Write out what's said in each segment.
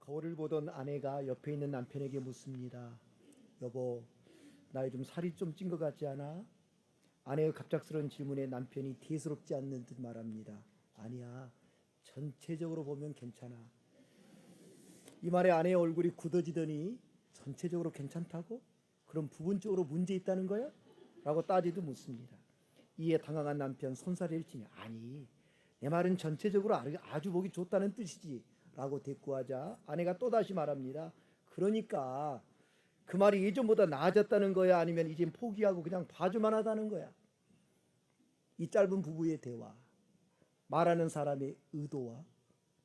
거울을 보던 아내가 옆에 있는 남편에게 묻습니다. 여보, 나 요즘 살이 좀 찐 것 같지 않아? 아내의 갑작스러운 질문에 남편이 대수롭지 않는 듯 말합니다. 아니야, 전체적으로 보면 괜찮아. 이 말에 아내의 얼굴이 굳어지더니 전체적으로 괜찮다고? 그럼 부분적으로 문제 있다는 거야? 라고 따지듯 묻습니다. 이에 당황한 남편 손사래를 치며 아니, 내 말은 전체적으로 아주 보기 좋다는 뜻이지 라고 대꾸하자 아내가 또다시 말합니다. 그러니까 그 말이 예전보다 나아졌다는 거야? 아니면 이젠 포기하고 그냥 봐주만 하다는 거야? 이 짧은 부부의 대화, 말하는 사람의 의도와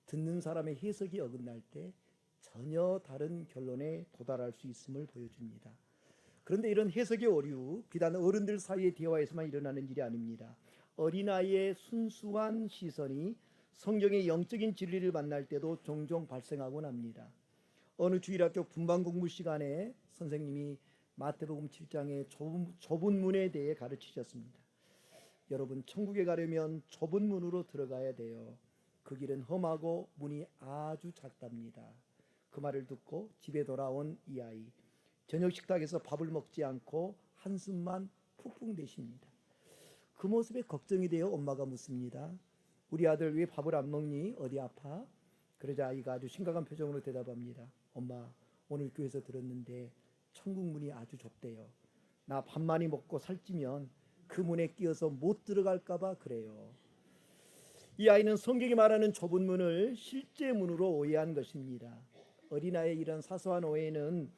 듣는 사람의 해석이 어긋날 때 전혀 다른 결론에 도달할 수 있음을 보여줍니다. 그런데 이런 해석의 오류, 비단 어른들 사이의 대화에서만 일어나는 일이 아닙니다. 어린아이의 순수한 시선이 성경의 영적인 진리를 만날 때도 종종 발생하곤 합니다. 어느 주일학교 분반 공부 시간에 선생님이 마태복음 7장의 좁은 문에 대해 가르치셨습니다. 여러분, 천국에 가려면 좁은 문으로 들어가야 돼요. 그 길은 험하고 문이 아주 작답니다. 그 말을 듣고 집에 돌아온 이 아이, 저녁 식탁에서 밥을 먹지 않고 한숨만 푹푹 내쉽니다. 그 모습에 걱정이 되어 엄마가 묻습니다. 우리 아들 왜 밥을 안 먹니? 어디 아파? 그러자 아이가 아주 심각한 표정으로 대답합니다. 엄마, 오늘 교회에서 들었는데 천국 문이 아주 좁대요. 나 밥 많이 먹고 살찌면 그 문에 끼어서 못 들어갈까 봐 그래요. 이 아이는 성경이 말하는 좁은 문을 실제 문으로 오해한 것입니다. 어린아이의 이런 사소한 오해는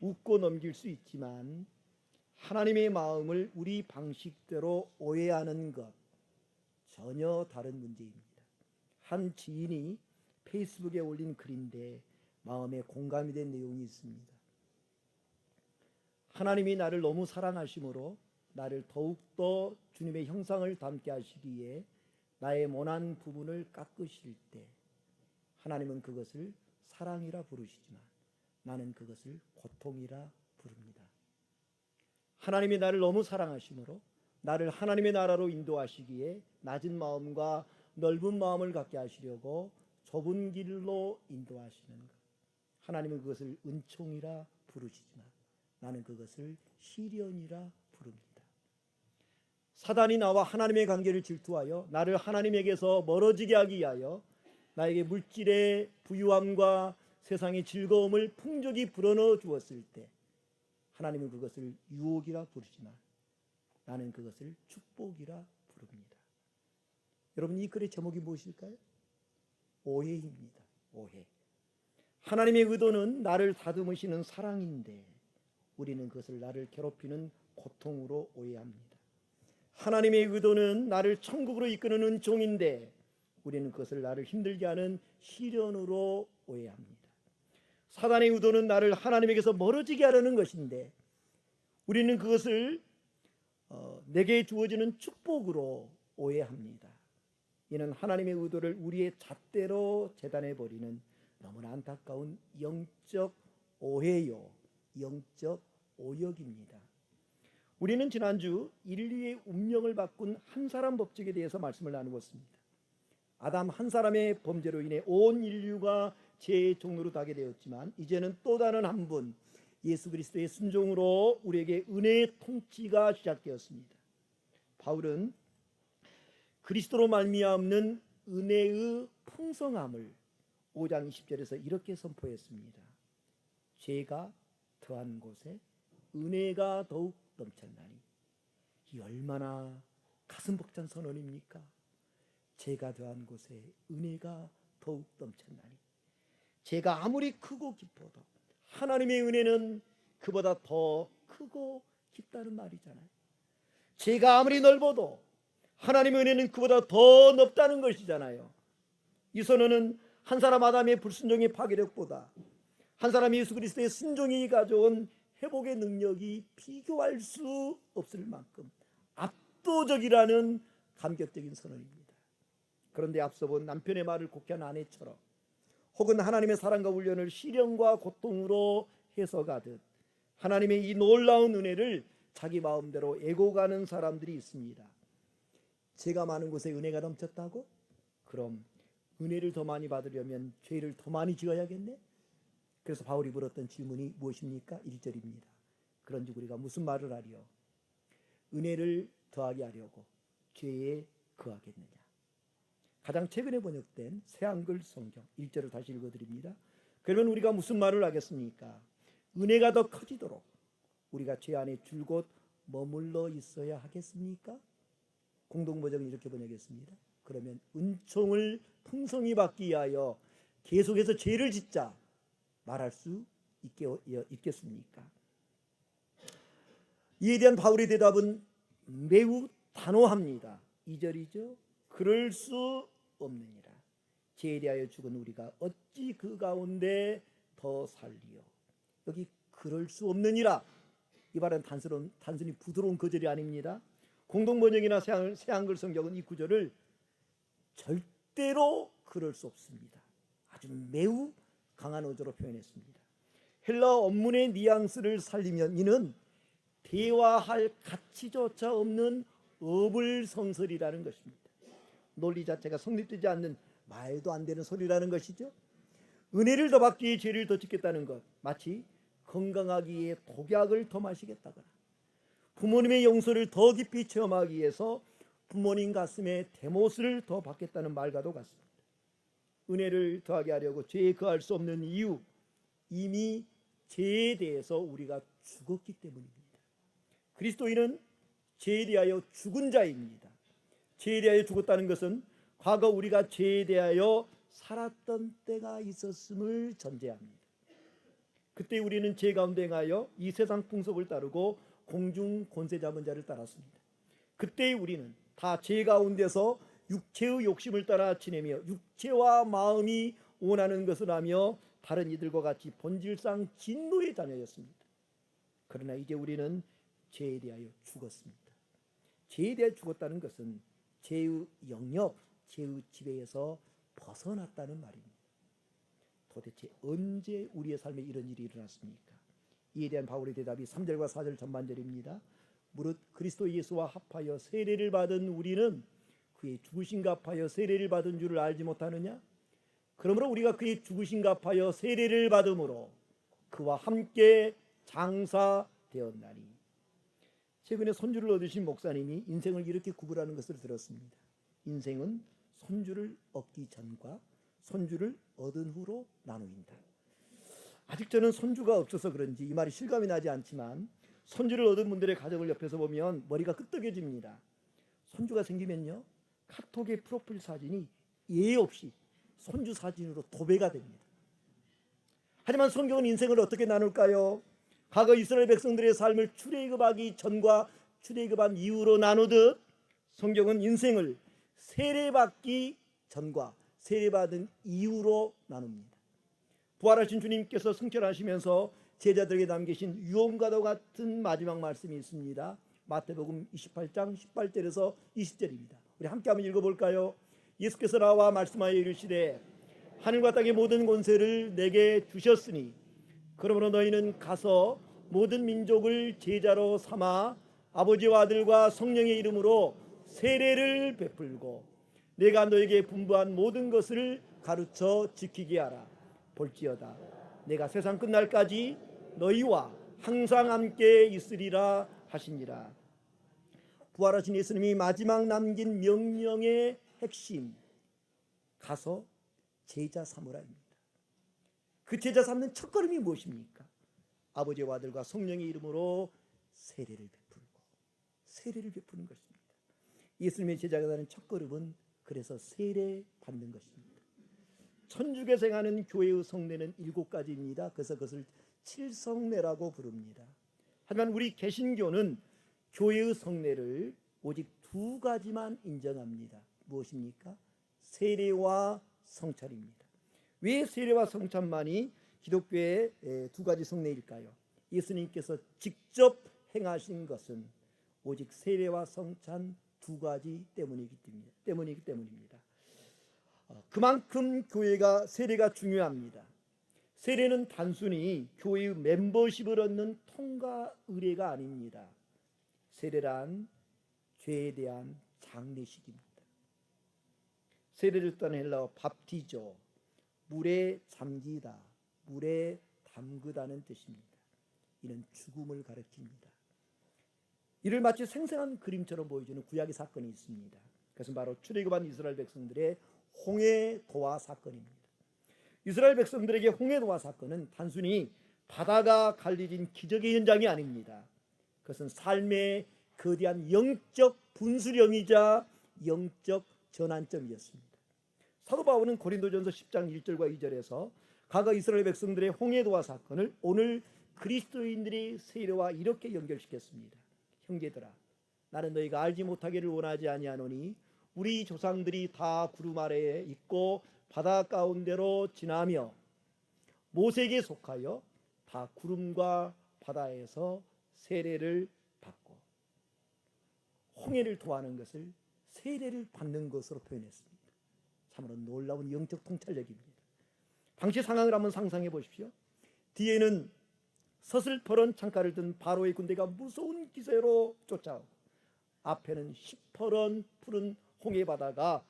웃고 넘길 수 있지만 하나님의 마음을 우리 방식대로 오해하는 것, 전혀 다른 문제입니다. 한 지인이 페이스북에 올린 글인데 마음에 공감이 된 내용이 있습니다. 하나님이 나를 너무 사랑하심으로 나를 더욱더 주님의 형상을 닮게 하시기에 나의 모난 부분을 깎으실 때 하나님은 그것을 사랑이라 부르시지만 나는 그것을 고통이라 부릅니다. 하나님이 나를 너무 사랑하심으로 나를 하나님의 나라로 인도하시기에 낮은 마음과 넓은 마음을 갖게 하시려고 좁은 길로 인도하시는 것. 하나님은 그것을 은총이라 부르시지만 나는 그것을 시련이라 부릅니다. 사단이 나와 하나님의 관계를 질투하여 나를 하나님에게서 멀어지게 하기 위하여 나에게 물질의 부유함과 세상의 즐거움을 풍족히 불어넣어 주었을 때 하나님은 그것을 유혹이라 부르지만 나는 그것을 축복이라 부릅니다. 여러분, 이 글의 제목이 무엇일까요? 오해입니다. 오해. 하나님의 의도는 나를 다듬으시는 사랑인데 우리는 그것을 나를 괴롭히는 고통으로 오해합니다. 하나님의 의도는 나를 천국으로 이끄는 은총인데 우리는 그것을 나를 힘들게 하는 시련으로 오해합니다. 사단의 의도는 나를 하나님에게서 멀어지게 하려는 것인데 우리는 그것을 내게 주어지는 축복으로 오해합니다. 이는 하나님의 의도를 우리의 잣대로 재단해버리는 너무나 안타까운 영적 오해요, 영적 오역입니다. 우리는 지난주 인류의 운명을 바꾼 한 사람 법칙에 대해서 말씀을 나누었습니다. 아담 한 사람의 범죄로 인해 온 인류가 죄의 종로로 가게 되었지만 이제는 또 다른 한 분, 예수 그리스도의 순종으로 우리에게 은혜의 통치가 시작되었습니다. 바울은 그리스도로 말미암는 은혜의 풍성함을 5장 20절에서 이렇게 선포했습니다. 죄가 더한 곳에 은혜가 더욱 넘쳤나니. 이 얼마나 가슴 벅찬 선언입니까? 죄가 더한 곳에 은혜가 더욱 넘쳤나니. 죄가 아무리 크고 깊어도 하나님의 은혜는 그보다 더 크고 깊다는 말이잖아요. 죄가 아무리 넓어도 하나님의 은혜는 그보다 더 넓다는 것이잖아요. 이 선언은 한 사람 아담의 불순종의 파괴력보다 한 사람 예수 그리스도의 순종이 가져온 회복의 능력이 비교할 수 없을 만큼 압도적이라는 감격적인 선언입니다. 그런데 앞서 본 남편의 말을 곡해한 아내처럼 혹은 하나님의 사랑과 훈련을 시련과 고통으로 해석하듯 하나님의 이 놀라운 은혜를 자기 마음대로 애고가는 사람들이 있습니다. 죄가 많은 곳에 은혜가 넘쳤다고? 그럼 은혜를 더 많이 받으려면 죄를 더 많이 지어야겠네? 그래서 바울이 물었던 질문이 무엇입니까? 1절입니다. 그런즉 우리가 무슨 말을 하리요? 은혜를 더하게 하려고 죄에 거하겠느냐? 가장 최근에 번역된 새한글 성경 1절을 다시 읽어드립니다. 그러면 우리가 무슨 말을 하겠습니까? 은혜가 더 커지도록 우리가 죄 안에 줄곧 머물러 있어야 하겠습니까? 공동번역은 이렇게 번역했습니다. 그러면 은총을 풍성히 받기 위하여 계속해서 죄를 짓자 말할 수 있겠습니까? 이에 대한 바울의 대답은 매우 단호합니다. 2절이죠. 그럴 수 없느니라. 죄에 대하여 죽은 우리가 어찌 그 가운데 더 살리요. 여기 그럴 수 없느니라. 이 말은 단순히 부드러운 구절이 아닙니다. 공동번역이나 새한글 성경은 이 구절을 절대로 그럴 수 없습니다. 아주 매우 강한 어조로 표현했습니다. 헬라어 원문의 뉘앙스를 살리면 이는 대화할 가치조차 없는 어불성설이라는 것입니다. 논리 자체가 성립되지 않는 말도 안 되는 소리라는 것이죠. 은혜를 더 받기 위해 죄를 더 짓겠다는 것, 마치 건강하기 위해 독약을 더 마시겠다거나 부모님의 용서를 더 깊이 체험하기 위해서 부모님 가슴에 대못을 더 받겠다는 말과도 같습니다. 은혜를 더하게 하려고 죄에 거할 수 없는 이유, 이미 죄에 대해서 우리가 죽었기 때문입니다. 그리스도인은 죄에 대하여 죽은 자입니다. 죄에 대하여 죽었다는 것은 과거 우리가 죄에 대하여 살았던 때가 있었음을 전제합니다. 그때 우리는 죄 가운데 행하여 이 세상 풍속을 따르고 공중 권세 잡은 자를 따랐습니다. 그때 우리는 다 죄 가운데서 육체의 욕심을 따라 지내며 육체와 마음이 원하는 것을 하며 다른 이들과 같이 본질상 진노의 자녀였습니다. 그러나 이제 우리는 죄에 대하여 죽었습니다. 죄에 대하여 죽었다는 것은 죄의 영역, 죄의 지배에서 벗어났다는 말입니다. 도대체 언제 우리의 삶에 이런 일이 일어났습니까? 이에 대한 바울의 대답이 3절과 4절 전반절입니다. 무릇 그리스도 예수와 합하여 세례를 받은 우리는 그의 죽으심과 합하여 세례를 받은 줄을 알지 못하느냐? 그러므로 우리가 그의 죽으심과 합하여 세례를 받음으로 그와 함께 장사되었나니. 최근에 손주를 얻으신 목사님이 인생을 이렇게 구분하는 것을 들었습니다. 인생은 손주를 얻기 전과 손주를 얻은 후로 나누인다. 아직 저는 손주가 없어서 그런지 이 말이 실감이 나지 않지만 손주를 얻은 분들의 가정을 옆에서 보면 머리가 끄덕여집니다. 손주가 생기면요, 카톡의 프로필 사진이 예의 없이 손주 사진으로 도배가 됩니다. 하지만 성경은 인생을 어떻게 나눌까요? 과거 이스라엘 백성들의 삶을 출애굽하기 전과 출애굽한 이후로 나누듯 성경은 인생을 세례받기 전과 세례받은 이후로 나눕니다. 부활하신 주님께서 승천하시면서 제자들에게 남기신 유언과도 같은 마지막 말씀이 있습니다. 마태복음 28장 18절에서 20절입니다. 우리 함께 한번 읽어볼까요? 예수께서 나와 말씀하여 이르시되 하늘과 땅의 모든 권세를 내게 주셨으니 그러므로 너희는 가서 모든 민족을 제자로 삼아 아버지와 아들과 성령의 이름으로 세례를 베풀고 내가 너에게 분부한 모든 것을 가르쳐 지키게 하라. 볼지어다 내가 세상 끝날까지 너희와 항상 함께 있으리라 하시니라. 부활하신 예수님이 마지막 남긴 명령의 핵심, 가서 제자 삼으라입니다. 그 제자 삼는 첫걸음이 무엇입니까? 아버지와 아들과 성령의 이름으로 세례를 베푸는 것입니다. 예수님의 제자가 되는 첫걸음은 그래서 세례 받는 것입니다. 천주교에서 행하는 교회의 성례는 7가지입니다. 그래서 그것을 칠성례라고 부릅니다. 하지만 우리 개신교는 교회의 성례를 오직 2가지만 인정합니다. 무엇입니까? 세례와 성찬입니다. 왜 세례와 성찬만이 기독교의 2가지 성례일까요? 예수님께서 직접 행하신 것은 오직 세례와 성찬 2가지 때문이기 때문입니다. 그만큼 교회가 세례가 중요합니다. 세례는 단순히 교회의 멤버십을 얻는 통과 의례가 아닙니다. 세례란 죄에 대한 장례식입니다. 세례를 뜻하는 헬라어 밥티조, 물에 잠기다, 물에 담그다는 뜻입니다. 이는 죽음을 가리킵니다. 이를 마치 생생한 그림처럼 보여주는 구약의 사건이 있습니다. 그것은 바로 출애굽한 이스라엘 백성들의 홍해도화 사건입니다. 이스라엘 백성들에게 홍해도화 사건은 단순히 바다가 갈라진 기적의 현장이 아닙니다. 그것은 삶의 거대한 영적 분수령이자 영적 전환점이었습니다. 사도 바울은 고린도전서 10장 1절과 2절에서 과거 이스라엘 백성들의 홍해도화 사건을 오늘 그리스도인들의 세례와 이렇게 연결시켰습니다. 형제들아, 나는 너희가 알지 못하기를 원하지 아니하노니 우리 조상들이 다 구름 아래에 있고 바다 가운데로 지나며 모세에게 속하여 다 구름과 바다에서 세례를 받고, 홍해를 토하는 것을 세례를 받는 것으로 표현했습니다. 참으로 놀라운 영적 통찰력입니다. 당시 상황을 한번 상상해 보십시오. 뒤에는 서슬퍼런 창가를 든 바로의 군대가 무서운 기세로 쫓아오고, 앞에는 시퍼런 푸른 홍해 바다가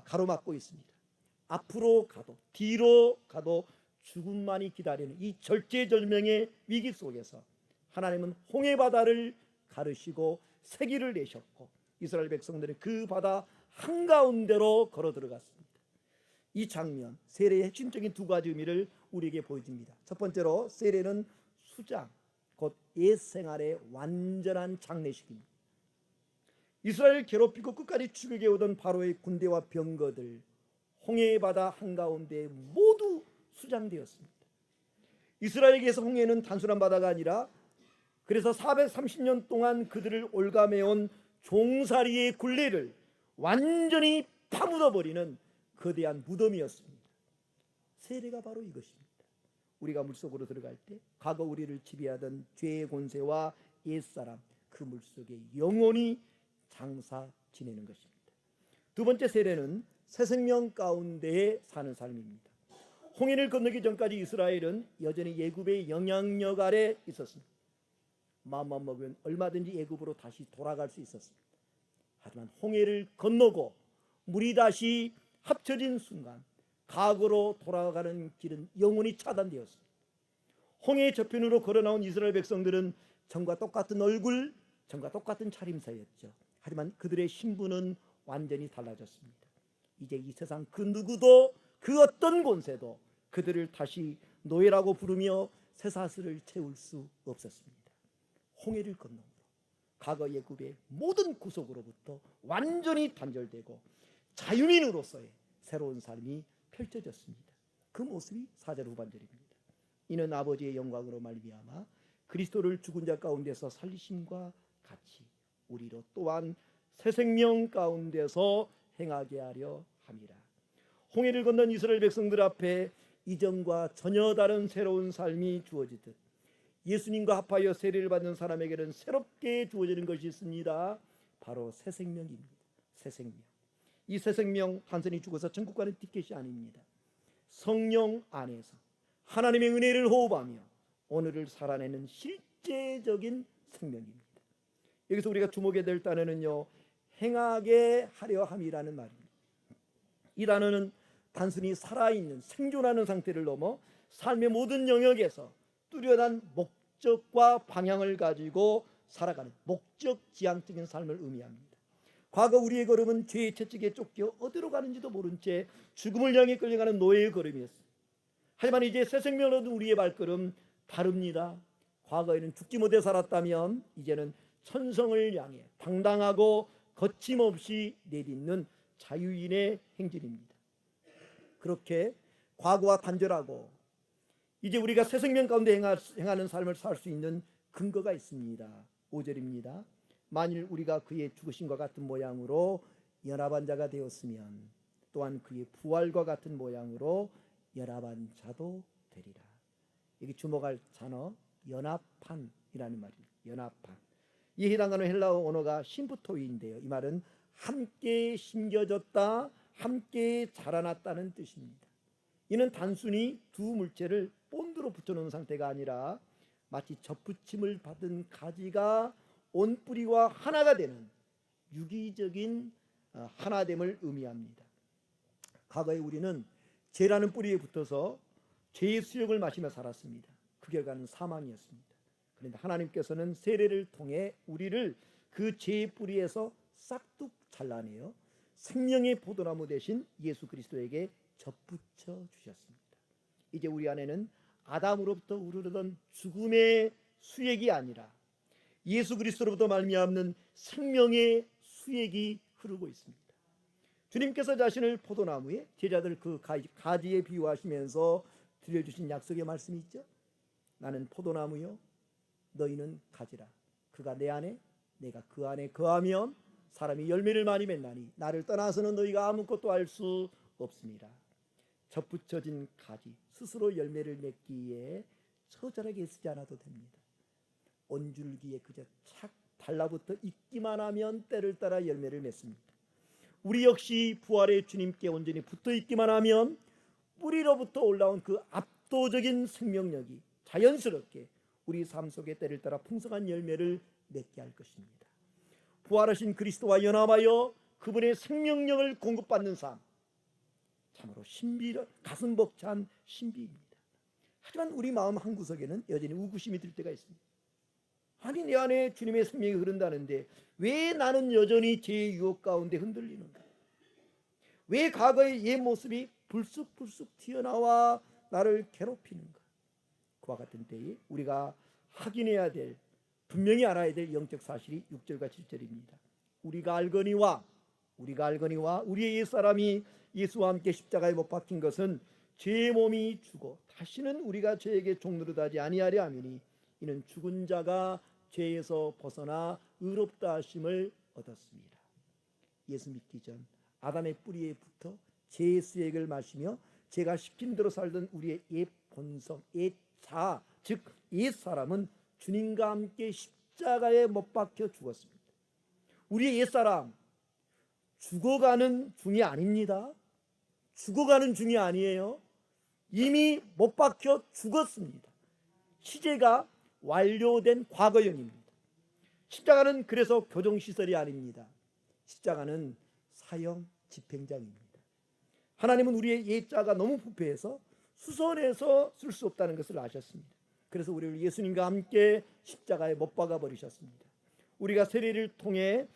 가로막고 있습니다. 앞으로 가도 뒤로 가도 죽음만이 기다리는 이 절제절명의 위기 속에서 하나님은 홍해 바다를 가르시고 세기를 내셨고, 이스라엘 백성들은 그 바다 한가운데로 걸어 들어갔습니다. 이 장면, 세례의 핵심적인 두 가지 의미를 우리에게 보여줍니다. 첫 번째로 세례는 수장, 곧 옛생활의 완전한 장례식입니다. 이스라엘을 괴롭히고 끝까지 죽이게 오던 바로의 군대와 병거들, 홍해의 바다 한가운데 모두 수장되었습니다. 이스라엘에게서 홍해는 단순한 바다가 아니라, 그래서 430년 동안 그들을 올가매온 종살이의 굴레를 완전히 파묻어버리는 거대한 무덤이었습니다. 세례가 바로 이것입니다. 우리가 물속으로 들어갈 때 과거 우리를 지배하던 죄의 권세와 옛사람, 그 물속에 영원히 장사 지내는 것입니다. 두 번째 세례는 새 생명 가운데에 사는 삶입니다. 홍해를 건너기 전까지 이스라엘은 여전히 애굽의 영향력 아래 있었습니다. 마음만 먹으면 얼마든지 애굽으로 다시 돌아갈 수 있었습니다. 하지만 홍해를 건너고 물이 다시 합쳐진 순간 과거로 돌아가는 길은 영원히 차단되었습니다. 홍해의 저편으로 걸어나온 이스라엘 백성들은 전과 똑같은 얼굴, 전과 똑같은 차림새였죠. 하지만 그들의 신분은 완전히 달라졌습니다. 이제 이 세상 그 누구도, 그 어떤 권세도 그들을 다시 노예라고 부르며 쇠사슬을 채울 수 없었습니다. 홍해를 건너므로 과거 애굽의 모든 구속으로부터 완전히 단절되고 자유민으로서의 새로운 삶이 펼쳐졌습니다. 그 모습이 4절 후반절입니다. 이는 아버지의 영광으로 말미암아 그리스도를 죽은 자 가운데서 살리심과 같이 우리로 또한 새 생명 가운데서 행하게 하려 함이라. 홍해를 건넌 이스라엘 백성들 앞에 이전과 전혀 다른 새로운 삶이 주어지듯 예수님과 합하여 세례를 받는 사람에게는 새롭게 주어지는 것이 있습니다. 바로 새 생명입니다. 새 생명. 이 새 생명 단순히 죽어서 천국 가는 티켓이 아닙니다. 성령 안에서 하나님의 은혜를 호흡하며 오늘을 살아내는 실제적인 생명입니다. 여기서 우리가 주목해야 될 단어는요, 행하게 하려 함이라는 말입니다. 이 단어는 단순히 살아있는 생존하는 상태를 넘어 삶의 모든 영역에서 뚜렷한 목적과 방향을 가지고 살아가는 목적 지향적인 삶을 의미합니다. 과거 우리의 걸음은 죄의 채찍에 쫓겨 어디로 가는지도 모른 채 죽음을 향해 끌려가는 노예의 걸음이었습니다. 하지만 이제 새 생명을 얻은 우리의 발걸음 다릅니다. 과거에는 죽지 못해 살았다면 이제는 천성을 향해 당당하고 거침없이 내딛는 자유인의 행진입니다. 그렇게 과거와 단절하고 이제 우리가 새 생명 가운데 행하는 삶을 살 수 있는 근거가 있습니다. 5절입니다. 만일 우리가 그의 죽으심과 같은 모양으로 연합한 자가 되었으면 또한 그의 부활과 같은 모양으로 연합한 자도 되리라. 여기 주목할 단어 연합한이라는 말입니다. 연합한. 이 해당하는 헬라어 언어가 심프토이인데요. 이 말은 함께 심겨졌다, 함께 자라났다는 뜻입니다. 이는 단순히 두 물체를 본드로 붙여놓은 상태가 아니라 마치 접붙임을 받은 가지가 온 뿌리와 하나가 되는 유기적인 하나됨을 의미합니다. 과거에 우리는 죄라는 뿌리에 붙어서 죄의 수욕을 마시며 살았습니다. 그 결과는 사망이었습니다. 그런데 하나님께서는 세례를 통해 우리를 그 죄의 뿌리에서 싹둑 잘라내어 생명의 포도나무 대신 예수 그리스도에게 접붙여 주셨습니다. 이제 우리 안에는 아담으로부터 우러르던 죽음의 수액이 아니라 예수 그리스도로부터 말미암는 생명의 수액이 흐르고 있습니다. 주님께서 자신을 포도나무에 제자들 그 가지에 비유하시면서 들려주신 약속의 말씀이 있죠. 나는 포도나무요 너희는 가지라. 그가 내 안에 내가 그 안에 거하면 사람이 열매를 많이 맺나니 나를 떠나서는 너희가 아무것도 할 수 없습니다. 접붙여진 가지 스스로 열매를 맺기에 처절하게 쓰지 않아도 됩니다. 온줄기에 그저 착 달라붙어 있기만 하면 때를 따라 열매를 맺습니다. 우리 역시 부활의 주님께 온전히 붙어 있기만 하면 뿌리로부터 올라온 그 압도적인 생명력이 자연스럽게 우리 삶 속에 때를 따라 풍성한 열매를 맺게 할 것입니다. 부활하신 그리스도와 연합하여 그분의 생명력을 공급받는 삶, 참으로 가슴 벅찬 신비입니다. 하지만 우리 마음 한구석에는 여전히 우구심이 들 때가 있습니다. 아니 내 안에 주님의 생명이 흐른다는데 왜 나는 여전히 죄의 유혹 가운데 흔들리는가? 왜 과거의 옛 모습이 불쑥불쑥 튀어나와 나를 괴롭히는가? 그와 같은 때에 우리가 확인해야 될, 분명히 알아야 될 영적 사실이 6절과 7절입니다. 우리가 알거니와 우리의 옛사람이 예수와 함께 십자가에 못 박힌 것은 죄의 몸이 죽어 다시는 우리가 죄에게 종노릇하지 아니하려 함이니 이는 죽은 자가 죄에서 벗어나 의롭다 하심을 얻었습니다. 예수 믿기 전 아담의 뿌리에 붙어 죄의 수액을 마시며 죄가 시킨 대로 살던 우리의 옛 본성, 옛 자아, 즉 옛사람은 주님과 함께 십자가에 못 박혀 죽었습니다. 우리의 옛사람 죽어가는 중이 아닙니다. 죽어가는 중이 아니에요. 이미 못 박혀 죽었습니다. 시제가 완료된 과거형입니다. 십자가는 그래서 교정시설이 아닙니다. 십자가는 사형 집행장입니다. 하나님은 우리의 옛자가 너무 부패해서 수선해서 쓸 수 없다는 것을 아셨습니다. 그래서 우리를 예수님과 함께 십자가에 못 박아 버리셨습니다. 우리가 세례를 통해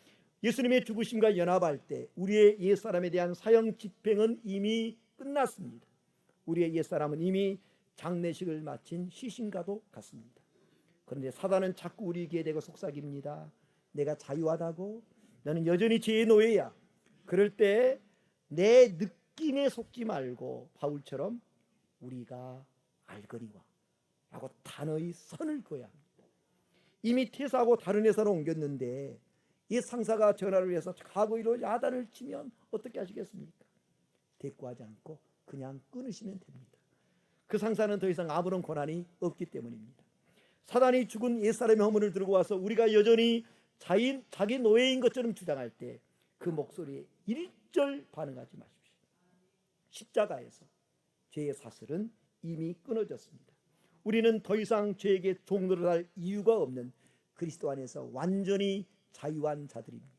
예수님의 죽으심과 연합할 때 우리의 옛사람에 대한 사형 집행은 이미 끝났습니다. 우리의 옛사람은 이미 장례식을 마친 시신과도 같습니다. 그런데 사단은 자꾸 우리에게 대고 속삭입니다. 내가 자유하다고? 너는 여전히 죄의 노예야. 그럴 때 내 느낌에 속지 말고 바울처럼 우리가 알거니와 라고 단어의 선을 그어야 합니다. 이미 퇴사하고 다른 회사로 옮겼는데 이 상사가 전화를 해서 과거로 야단을 치면 어떻게 하시겠습니까? 대꾸하지 않고 그냥 끊으시면 됩니다. 그 상사는 더 이상 아무런 권한이 없기 때문입니다. 사단이 죽은 옛사람의 허물을 들고 와서 우리가 여전히 자기 노예인 것처럼 주장할 때 그 목소리에 일절 반응하지 마십시오. 십자가에서 죄의 사슬은 이미 끊어졌습니다. 우리는 더 이상 죄에게 종노릇할 이유가 없는 그리스도 안에서 완전히 자유한 자들입니다.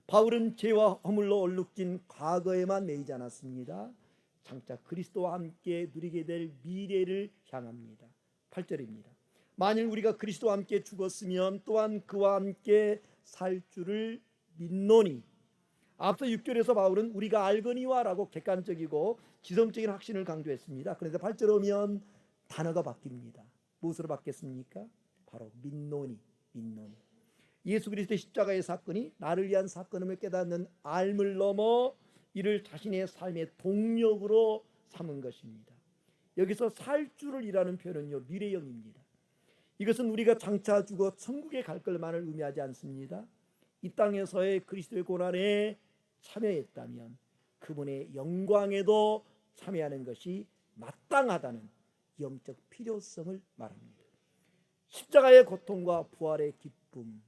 바울은 죄와 허물로 얼룩진 과거에만 매이지 않았습니다. 장차 그리스도와 함께 누리게 될 미래를 향합니다. 8절입니다. 만일 우리가 그리스도와 함께 죽었으면 또한 그와 함께 살 줄을 믿노니. 앞서 6절에서 바울은 우리가 알거니와 라고 객관적이고 지성적인 확신을 강조했습니다. 그런데 8절 오면 단어가 바뀝니다. 무엇으로 바뀌었습니까? 바로 믿노니. 예수 그리스도의 십자가의 사건이 나를 위한 사건임을 깨닫는 알을 넘어 이를 자신의 삶의 동력으로 삼은 것입니다. 여기서 살 줄을 이라는 표현은요 미래형입니다. 이것은 우리가 장차 죽어 천국에 갈 것만을 의미하지 않습니다. 이 땅에서의 그리스도의 고난에 참여했다면 그분의 영광에도 참여하는 것이 마땅하다는 영적 필요성을 말합니다. 십자가의 고통과 부활의 기쁨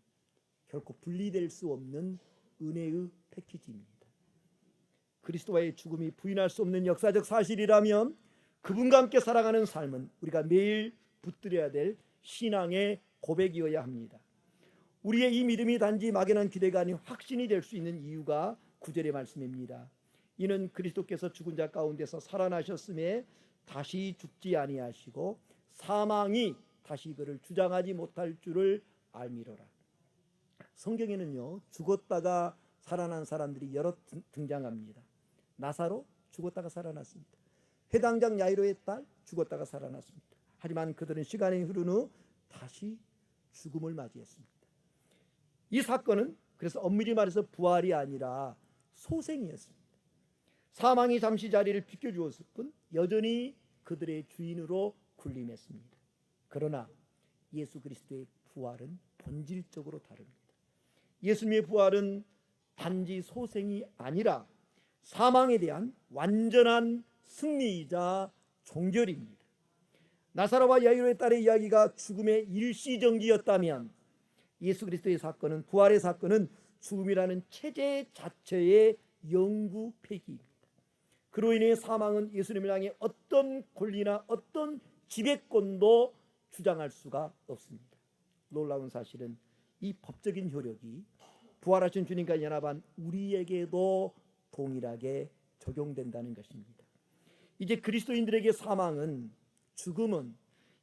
결코 분리될 수 없는 은혜의 패키지입니다. 그리스도와의 죽음이 부인할 수 없는 역사적 사실이라면 그분과 함께 살아가는 삶은 우리가 매일 붙들어야 될 신앙의 고백이어야 합니다. 우리의 이 믿음이 단지 막연한 기대가 아닌 확신이 될 수 있는 이유가 9절의 말씀입니다. 이는 그리스도께서 죽은 자 가운데서 살아나셨음에 다시 죽지 아니하시고 사망이 다시 그를 주장하지 못할 줄을 알미로라. 성경에는요, 죽었다가 살아난 사람들이 여러 등장합니다. 나사로 죽었다가 살아났습니다. 회당장 야이로의 딸 죽었다가 살아났습니다. 하지만 그들은 시간이 흐른 후 다시 죽음을 맞이했습니다. 이 사건은 그래서 엄밀히 말해서 부활이 아니라 소생이었습니다. 사망이 잠시 자리를 비켜주었을 뿐 여전히 그들의 주인으로 군림했습니다. 그러나 예수 그리스도의 부활은 본질적으로 다릅니다. 예수님의 부활은 단지 소생이 아니라 사망에 대한 완전한 승리이자 종결입니다. 나사로와 야이로의 딸의 이야기가 죽음의 일시정지였다면 예수 그리스도의 사건은, 부활의 사건은 죽음이라는 체제 자체의 영구 폐기입니다. 그로 인해 사망은 예수님을 향해 어떤 권리나 어떤 지배권도 주장할 수가 없습니다. 놀라운 사실은 이 법적인 효력이 부활하신 주님과 연합한 우리에게도 동일하게 적용된다는 것입니다. 이제 그리스도인들에게 사망은, 죽음은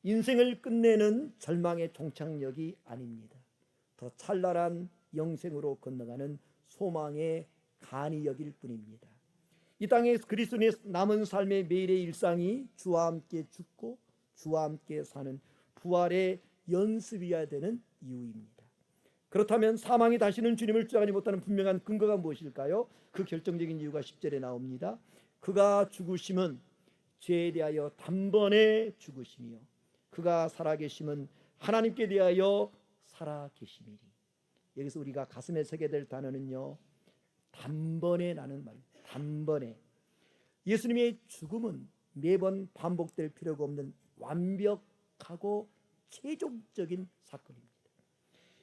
인생을 끝내는 절망의 종착역이 아닙니다. 더 찬란한 영생으로 건너가는 소망의 간이역일 뿐입니다. 이 땅에 그리스도인의 남은 삶의 매일의 일상이 주와 함께 죽고 주와 함께 사는 부활의 연습이어야 되는 이유입니다. 그렇다면 사망이 다시는 주님을 주장하지 못하는 분명한 근거가 무엇일까요? 그 결정적인 이유가 10절에 나옵니다. 그가 죽으심은 죄에 대하여 단번에 죽으심이요 그가 살아계심은 하나님께 대하여 살아계심이니. 여기서 우리가 가슴에 새게 될 단어는요, 단번에라는 말입니다. 단번에. 예수님의 죽음은 매번 반복될 필요가 없는 완벽하고 최종적인 사건입니다.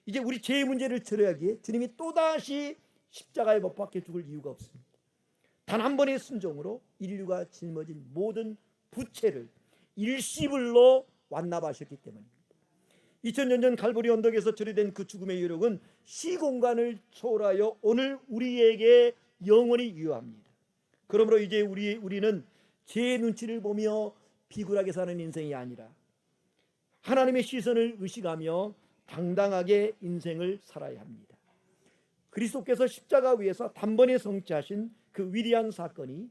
이제 우리 죄의 문제를 처리하기에 주님이 또다시 십자가에 못 박혀 죽을 이유가 없습니다. 단 한 번의 순종으로 인류가 짊어진 모든 부채를 일시불로 완납하셨기 때문입니다. 2000년 전 갈보리 언덕에서 처리된 그 죽음의 유력은 시공간을 초월하여 오늘 우리에게 영원히 유효합니다. 그러므로 이제 우리는 죄의 눈치를 보며 비굴하게 사는 인생이 아니라 하나님의 시선을 의식하며 당당하게 인생을 살아야 합니다. 그리스도께서 십자가 위에서 단번에 성취하신 그 위대한 사건이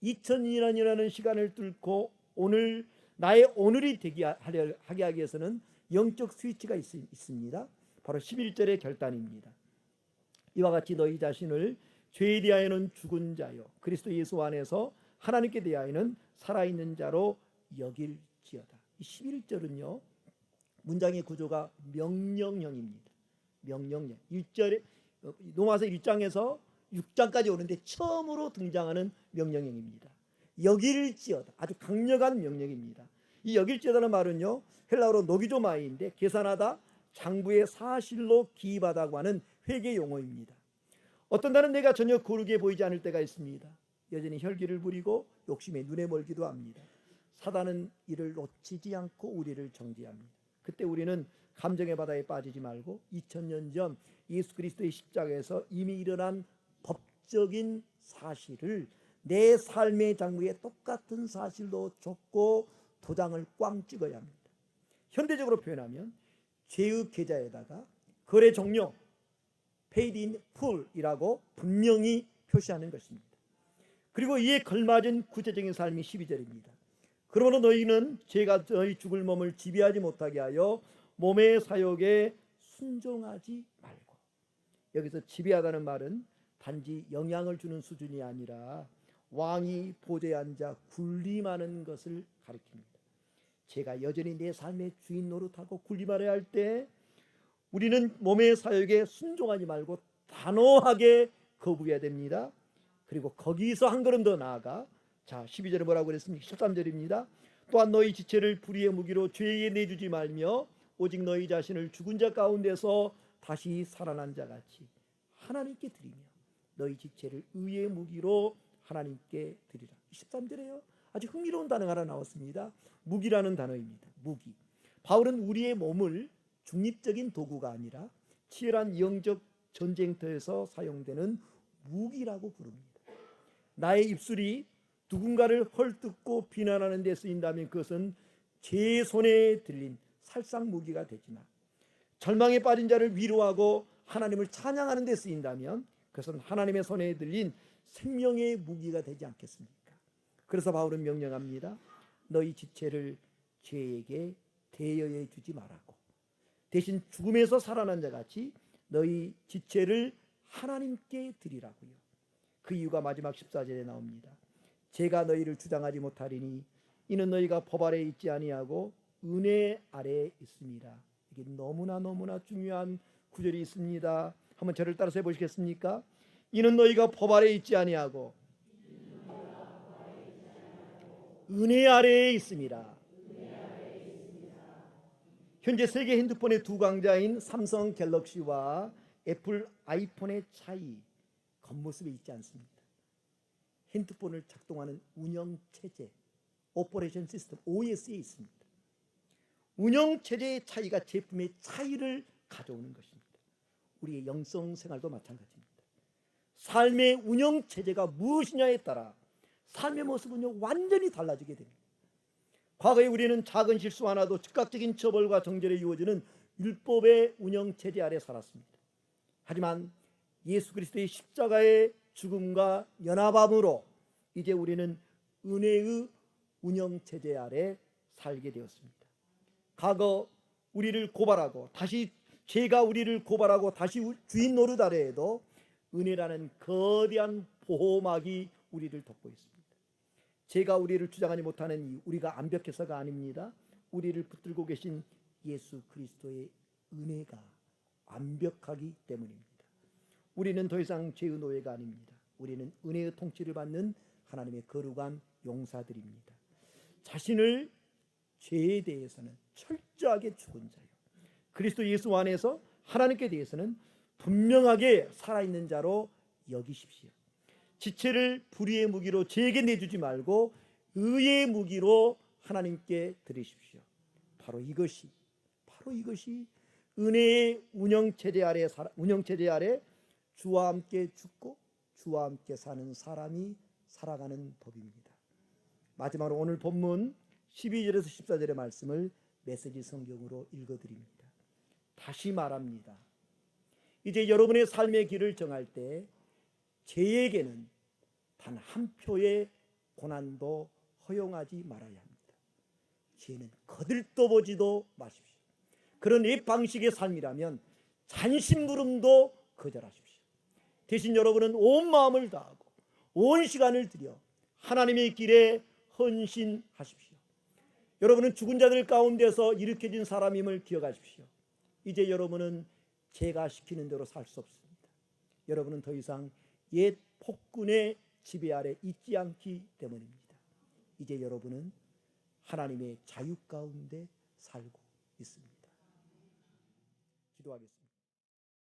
2000년이라는 시간을 뚫고 오늘 나의 오늘이 되게 하게 하기 위해서는 영적 스위치가 있습니다. 바로 11절의 결단입니다. 이와 같이 너희 자신을 죄에 대하여는 죽은 자요 그리스도 예수 안에서 하나님께 대하여는 살아있는 자로 여길지어다. 이 11절은요, 문장의 구조가 명령형입니다. 명령형. 1절에 로마서 1장에서 6장까지 오는데 처음으로 등장하는 명령형입니다. 여길지어다. 아주 강력한 명령입니다. 이 여길지어다는 말은요, 헬라어로 노기조마이인데 계산하다, 장부의 사실로 기입하다고 하는 회계 용어입니다. 어떤 날은 내가 전혀 거룩해 보이지 않을 때가 있습니다. 여전히 혈기를 부리고 욕심에 눈에 멀기도 합니다. 사단은 이를 놓치지 않고 우리를 정죄합니다. 그때 우리는 감정의 바다에 빠지지 말고 2000년 전 예수 그리스도의 십자가에서 이미 일어난 법적인 사실을 내 삶의 장부에 똑같은 사실로 적고 도장을 꽝 찍어야 합니다. 현대적으로 표현하면 죄의 계좌에다가 거래 종료, paid in full이라고 분명히 표시하는 것입니다. 그리고 이에 걸맞은 구체적인 삶이 12절입니다. 그러므로 너희는 죄가 너희 죽을 몸을 지배하지 못하게 하여 몸의 사욕에 순종하지 말고. 여기서 지배하다는 말은 단지 영향을 주는 수준이 아니라 왕이 보좌에 앉아 군림하는 것을 가리킵니다. 제가 여전히 내 삶의 주인 노릇하고 군림하려 할 때 우리는 몸의 사욕에 순종하지 말고 단호하게 거부해야 됩니다. 그리고 거기서 한 걸음 더 나아가, 자 12절에 뭐라고 그랬습니까? 13절입니다. 또한 너희 지체를 불의의 무기로 죄에 내주지 말며 오직 너희 자신을 죽은 자 가운데서 다시 살아난 자 같이 하나님께 드리며 너희 지체를 의의 무기로 하나님께 드리라. 13절에요. 아주 흥미로운 단어가 하나 나왔습니다. 무기라는 단어입니다. 무기. 바울은 우리의 몸을 중립적인 도구가 아니라 치열한 영적 전쟁터에서 사용되는 무기라고 부릅니다. 나의 입술이 누군가를 헐뜯고 비난하는 데 쓰인다면 그것은 제 손에 들린 살상무기가 되지만 절망에 빠진 자를 위로하고 하나님을 찬양하는 데 쓰인다면 그것은 하나님의 손에 들린 생명의 무기가 되지 않겠습니까? 그래서 바울은 명령합니다. 너희 지체를 죄에게 대여해 주지 말라고. 대신 죽음에서 살아난 자 같이 너희 지체를 하나님께 드리라고요. 그 이유가 마지막 14절에 나옵니다. 제가 너희를 주장하지 못하리니 이는 너희가 법 아래에 있지 아니하고 은혜 아래에 있습니다. 이게 너무나 중요한 구절이 있습니다. 한번 저를 따라서 해보시겠습니까? 이는 너희가 법 아래에 있지 아니하고 은혜 아래에 있습니다. 현재 세계 핸드폰의 두 강자인 삼성 갤럭시와 애플 아이폰의 차이, 겉모습에 있지 않습니다. 핸드폰을 작동하는 운영체제, 오퍼레이션 시스템, OS에 있습니다. 운영체제의 차이가 제품의 차이를 가져오는 것입니다. 우리의 영성생활도 마찬가지입니다. 삶의 운영체제가 무엇이냐에 따라 삶의 모습은요 완전히 달라지게 됩니다. 과거에 우리는 작은 실수 하나도 즉각적인 처벌과 정죄를 이루어지는 율법의 운영체제 아래 살았습니다. 하지만 예수 그리스도의 십자가의 죽음과 연합함으로 이제 우리는 은혜의 운영체제 아래 살게 되었습니다. 과거 우리를 고발하고 다시 죄가 우리를 고발하고 다시 주인 노릇 아래에도 은혜라는 거대한 보호막이 우리를 덮고 있습니다. 죄가 우리를 주장하지 못하는 이유, 우리가 완벽해서가 아닙니다. 우리를 붙들고 계신 예수 그리스도의 은혜가 완벽하기 때문입니다. 우리는 더 이상 죄의 노예가 아닙니다. 우리는 은혜의 통치를 받는 하나님의 거룩한 용사들입니다. 자신을 죄에 대해서는 철저하게 죽은 자요, 그리스도 예수 안에서 하나님께 대해서는 분명하게 살아있는 자로 여기십시오. 지체를 불의의 무기로 죄에게 내주지 말고 의의 무기로 하나님께 드리십시오. 바로 이것이 은혜의 운영체제 아래 주와 함께 죽고 주와 함께 사는 사람이 살아가는 법입니다. 마지막으로 오늘 본문 12절에서 14절의 말씀을 메시지 성경으로 읽어드립니다. 다시 말합니다. 이제 여러분의 삶의 길을 정할 때 죄에게는 단 한 표의 고난도 허용하지 말아야 합니다. 죄는 거들떠보지도 마십시오. 그런 옛 방식의 삶이라면 잔심부름도 거절하십시오. 대신 여러분은 온 마음을 다하고 온 시간을 들여 하나님의 길에 헌신하십시오. 여러분은 죽은 자들 가운데서 일으켜진 사람임을 기억하십시오. 이제 여러분은 죄가 시키는 대로 살 수 없습니다. 여러분은 더 이상 옛 폭군의 지배 아래 있지 않기 때문입니다. 이제 여러분은 하나님의 자유 가운데 살고 있습니다. 기도하겠습니다.